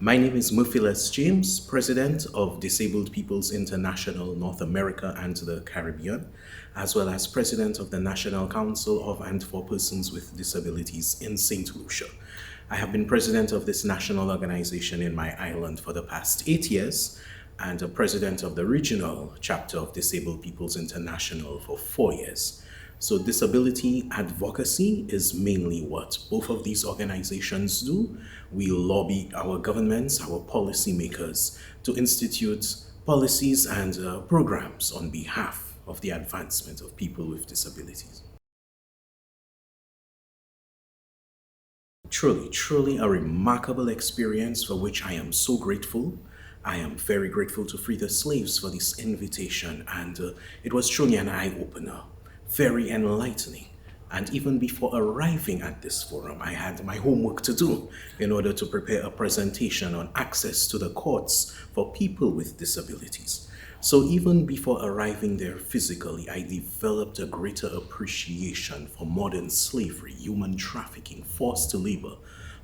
My name is Merphilus James, President of Disabled Peoples International North America and the Caribbean, as well as President of the National Council of and for Persons with Disabilities in Saint Lucia. I have been President of this national organization in my island for the past 8 years and a President of the regional chapter of Disabled Peoples International for 4 years. So disability advocacy is mainly what both of these organizations do. We lobby our governments, our policymakers to institute policies and programs on behalf of the advancement of people with disabilities. Truly a remarkable experience for which I am so grateful. I am very grateful to Free the Slaves for this invitation, and it was truly an eye-opener. Very enlightening. And even before arriving at this forum, I had my homework to do in order to prepare a presentation on access to the courts for people with disabilities. So even before arriving there physically, I developed a greater appreciation for modern slavery, human trafficking, forced labor,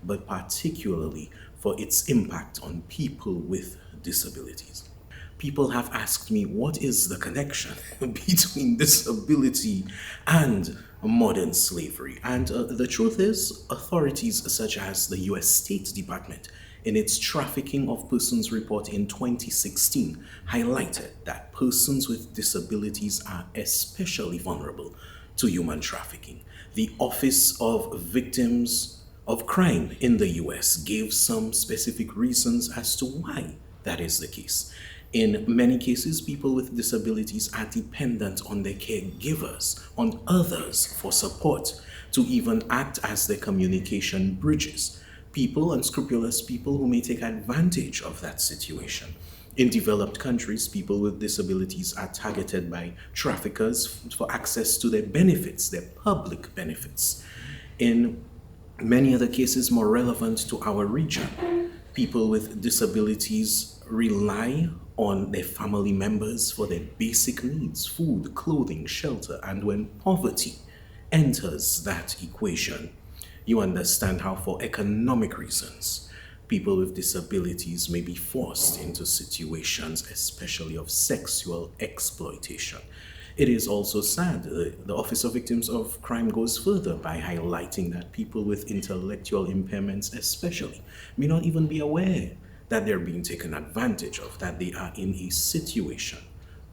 but particularly for its impact on people with disabilities. People have asked me, what is the connection between disability and modern slavery? And the truth is, authorities such as the US State Department, in its Trafficking of Persons report in 2016, highlighted that persons with disabilities are especially vulnerable to human trafficking. The Office of Victims of Crime in the US gave some specific reasons as to why that is the case. In many cases, people with disabilities are dependent on their caregivers, on others for support, to even act as their communication bridges. People, unscrupulous people who may take advantage of that situation. In developed countries, people with disabilities are targeted by traffickers for access to their benefits, their public benefits. In many other cases more relevant to our region, people with disabilities rely on their family members for their basic needs, food, clothing, shelter, and when poverty enters that equation, you understand how for economic reasons, people with disabilities may be forced into situations, especially of sexual exploitation. It is also sad, the Office of Victims of Crime goes further by highlighting that people with intellectual impairments especially may not even be aware that they're being taken advantage of, that they are in a situation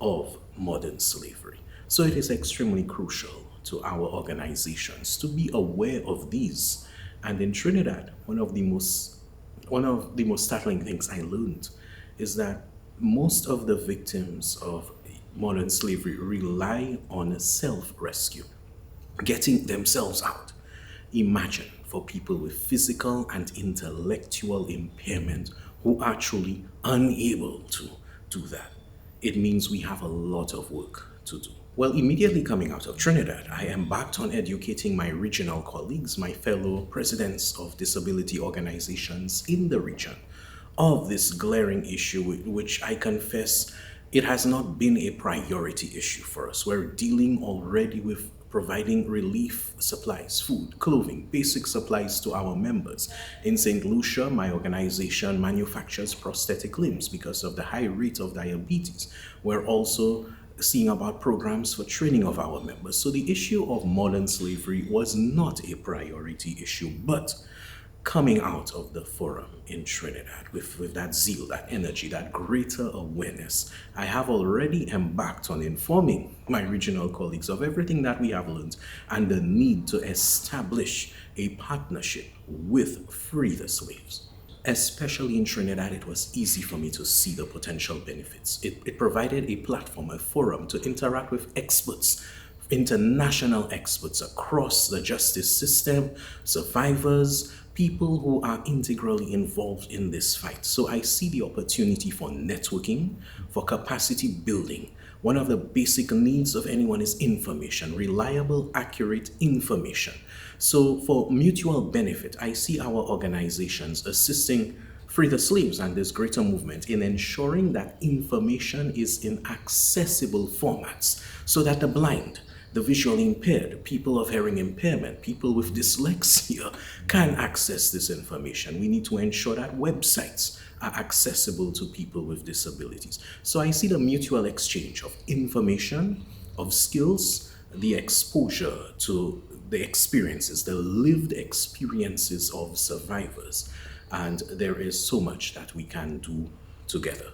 of modern slavery. So it is extremely crucial to our organizations to be aware of these. And in Trinidad, one of the most startling things I learned is that most of the victims of modern slavery rely on self-rescue, getting themselves out. Imagine for people with physical and intellectual impairment who are truly unable to do that. It means we have a lot of work to do. Well, immediately coming out of Trinidad, I embarked on educating my regional colleagues, my fellow presidents of disability organizations in the region, of this glaring issue, which I confess it has not been a priority issue for us. We're dealing already with providing relief supplies, food, clothing, basic supplies to our members. In Saint Lucia, my organization manufactures prosthetic limbs because of the high rate of diabetes. We're also seeing about programs for training of our members. So the issue of modern slavery was not a priority issue, but coming out of the forum in Trinidad with that zeal, that energy, that greater awareness, I have already embarked on informing my regional colleagues of everything that we have learned and the need to establish a partnership with Free the Slaves. Especially in Trinidad, it was easy for me to see the potential benefits. It provided a platform, a forum to interact with experts, international experts across the justice system, survivors, people who are integrally involved in this fight. So I see the opportunity for networking, for capacity building. One of the basic needs of anyone is information, reliable, accurate information. So for mutual benefit, I see our organizations assisting Free the Slaves and this greater movement in ensuring that information is in accessible formats so that the blind, the visually impaired, people of hearing impairment, people with dyslexia can access this information. We need to ensure that websites are accessible to people with disabilities. So I see the mutual exchange of information, of skills, the exposure to the experiences, the lived experiences of survivors. And there is so much that we can do together.